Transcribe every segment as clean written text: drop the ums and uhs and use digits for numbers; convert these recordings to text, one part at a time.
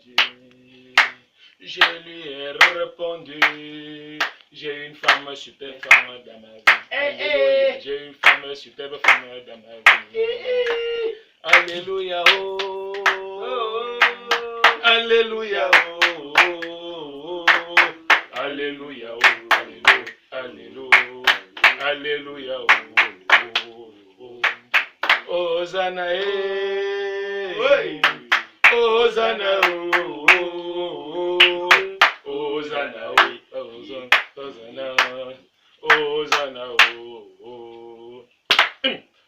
Dieu. Je lui ai répondu. J'ai une femme super femme dans ma vie. Alléluia. J'ai une femme superbe femme dans ma vie. Alléluia. Oh. Alléluia. Oh. Alléluia. Oh. Alléluia. Alléluia. Oh. Hosanna. Hosanna. Hosanna. Hosanna. Hosanna.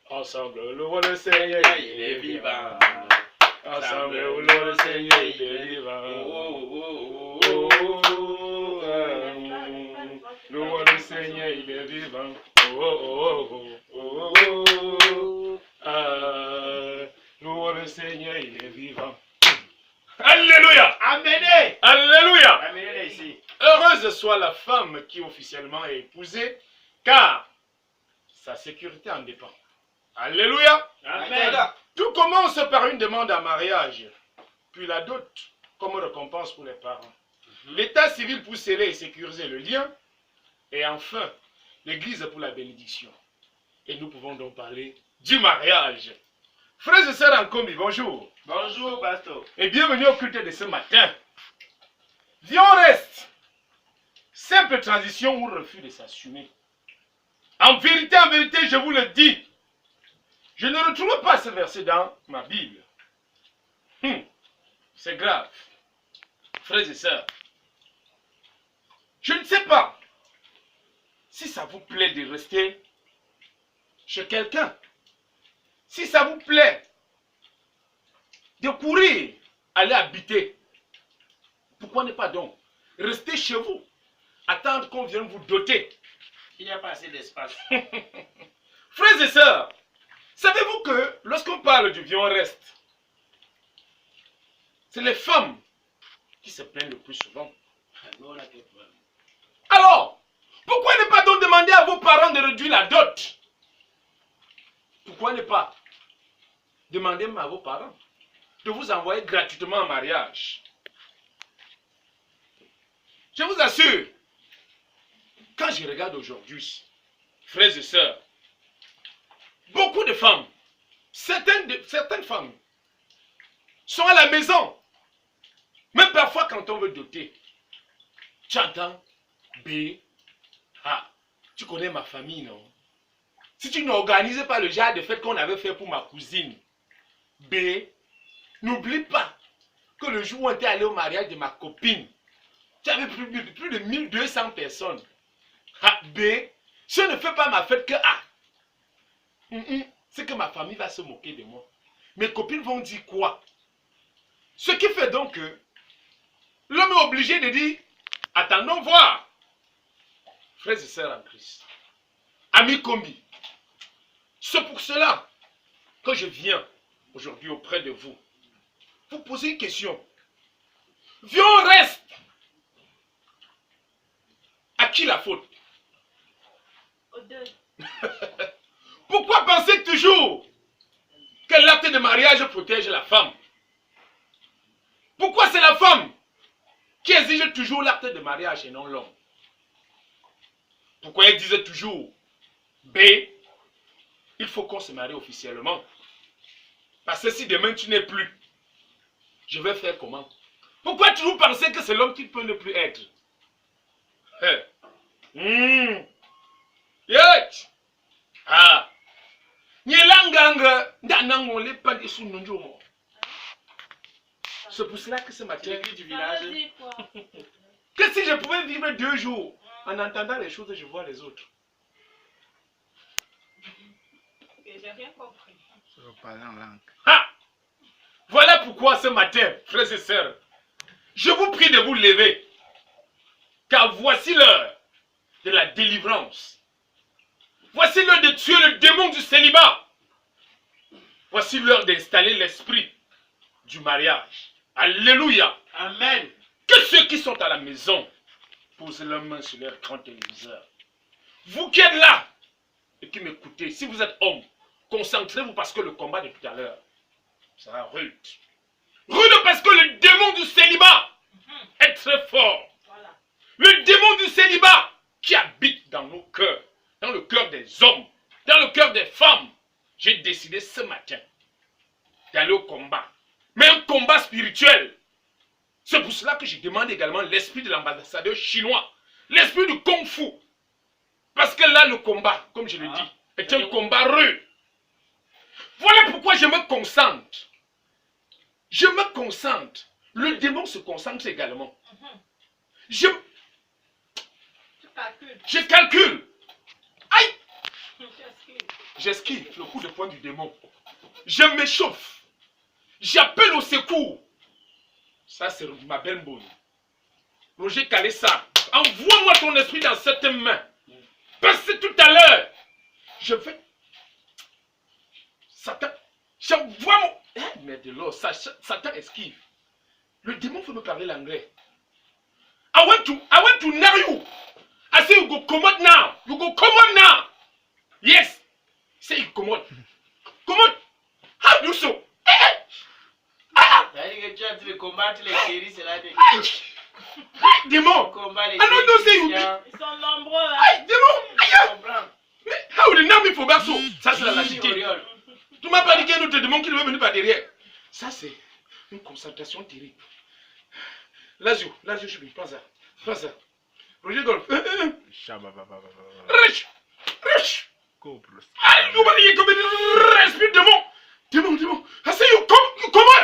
Ensemble, louons le Seigneur, il est vivant. Ensemble, louons le Seigneur, il est vivant. Louons le Seigneur, il est vivant. Louons le Seigneur, il est vivant. Alléluia! Amenez! Alléluia! Amenez ici. Heureuse soit la femme qui officiellement est épousée, car sa sécurité en dépend. Alléluia! Amen. Tout commence par une demande en mariage, puis la dot comme récompense pour les parents. L'état civil pour sceller et sécuriser le lien, et enfin, l'église pour la bénédiction. Et nous pouvons donc parler du mariage. Frères et sœurs en combi, bonjour. Bonjour, pasteur. Et bienvenue au culte de ce matin. Viens, on reste. Simple transition ou refus de s'assumer. En vérité, je vous le dis, je ne retrouve pas ce verset dans ma Bible. C'est grave. Frères et sœurs, je ne sais pas si ça vous plaît de rester chez quelqu'un. Si ça vous plaît de courir, aller habiter, pourquoi ne pas donc rester chez vous, attendre qu'on vienne vous doter? Il n'y a pas assez d'espace. Frères et sœurs, savez-vous que lorsqu'on parle du viens reste, c'est les femmes qui se plaignent le plus souvent. Alors, pourquoi ne pas donc demander à vos parents de réduire la dot? Pourquoi ne pas demander à vos parents de vous envoyer gratuitement en mariage? Je vous assure, quand je regarde aujourd'hui, frères et sœurs, beaucoup de femmes, certaines femmes, sont à la maison. Même parfois quand on veut doter, tu entends B, ah, tu connais ma famille, non? Si tu n'organises pas le genre de fête qu'on avait fait pour ma cousine, B, n'oublie pas que le jour où on était allé au mariage de ma copine, tu avais plus de 1200 personnes. Ah, B, si on ne fait pas ma fête que A, c'est que ma famille va se moquer de moi. Mes copines vont dire quoi? Ce qui fait donc que l'homme est obligé de dire, attendons voir. Frères et sœurs en Christ, amis commis, c'est pour cela que je viens aujourd'hui auprès de vous, vous poser une question. Viens, on reste. À qui la faute? Aux deux. Pourquoi penser toujours que l'acte de mariage protège la femme? Pourquoi c'est la femme qui exige toujours l'acte de mariage et non l'homme? Pourquoi elle disait toujours B, il faut qu'on se marie officiellement? Parce que si demain tu n'es plus, je vais faire comment? Pourquoi toujours penser que c'est l'homme qui peut ne plus être? Ah. C'est pour cela que ce matin, Du village. que si je pouvais vivre 2 jours, en entendant les choses, je vois les autres. J'ai rien compris. Ah! Voilà pourquoi ce matin, frères et sœurs, je vous prie de vous lever, car voici l'heure de la délivrance. Voici l'heure de tuer le démon du célibat. Voici l'heure d'installer l'esprit du mariage. Alléluia. Amen. Que ceux qui sont à la maison posent leurs mains sur leur grand téléviseur. Vous qui êtes là et qui m'écoutez, si vous êtes homme, concentrez-vous parce que le combat de tout à l'heure sera rude. Rude parce que le démon du Seigneur vos cœurs, dans le cœur des hommes, dans le cœur des femmes, j'ai décidé ce matin d'aller au combat. Mais un combat spirituel. C'est pour cela que je demande également l'esprit de l'ambassadeur chinois, l'esprit du Kung Fu. Parce que là, le combat, comme je le dis, est un combat rude. Voilà pourquoi je me concentre. Je me concentre. Le démon se concentre également. Je calcule. Aïe! J'esquive le coup de poing du démon. Je m'échauffe. J'appelle au secours. Ça, c'est ma belle bonne. Roger Kalessa, envoie-moi ton esprit dans cette main. Parce que tout à l'heure, je vais... Satan, j'envoie mon... Mais de l'eau, Satan esquive. Le démon veut me parler l'anglais. I want to know you. I say you go come out now. You go come out now. Yes. Say you come out. Come out. How do so? C'est-à-dire que tu as dû combattre les séries, c'est là. Démon. Combat les I don't know say you be... Ils sont nombreux. Hein? Aïe, démon. Je comprends. Mais how the name for Basso? Ça, c'est la lâcheté. Tu m'as pas dit qu'il y a un autre démon qui veut venir par derrière. Ça, c'est une concentration terrible. Lazio, je suis pas ça. Pas ça. Roger Golf. Rich. Aïe, vous voyez comme il respire démon. Démon. I say you comment?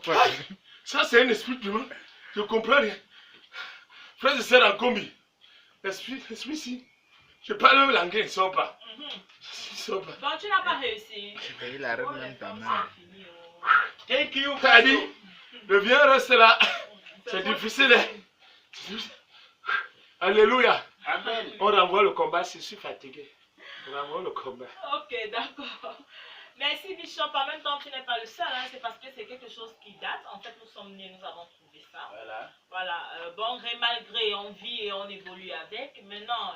Aïe, ça, c'est un esprit de démon. Je comprends rien. Frère et sœur en combi. Esprit si. Je parle même l'anglais, il ne sort pas. Il sort pas. Bon, tu n'as pas réussi. Il arrête même ta main. Thank you, T'as dit, Pastor. le bien reste là. C'est difficile. Alléluia. Amen. On renvoie le combat, je suis fatigué. On renvoie le combat. Ok, d'accord. Merci Bishop. En même temps, tu n'es pas le seul. Hein, c'est parce que c'est quelque chose qui date. En fait, nous sommes nés, nous avons trouvé ça. Voilà. Voilà. Bon gré, mal gré, on vit et on évolue avec. Maintenant...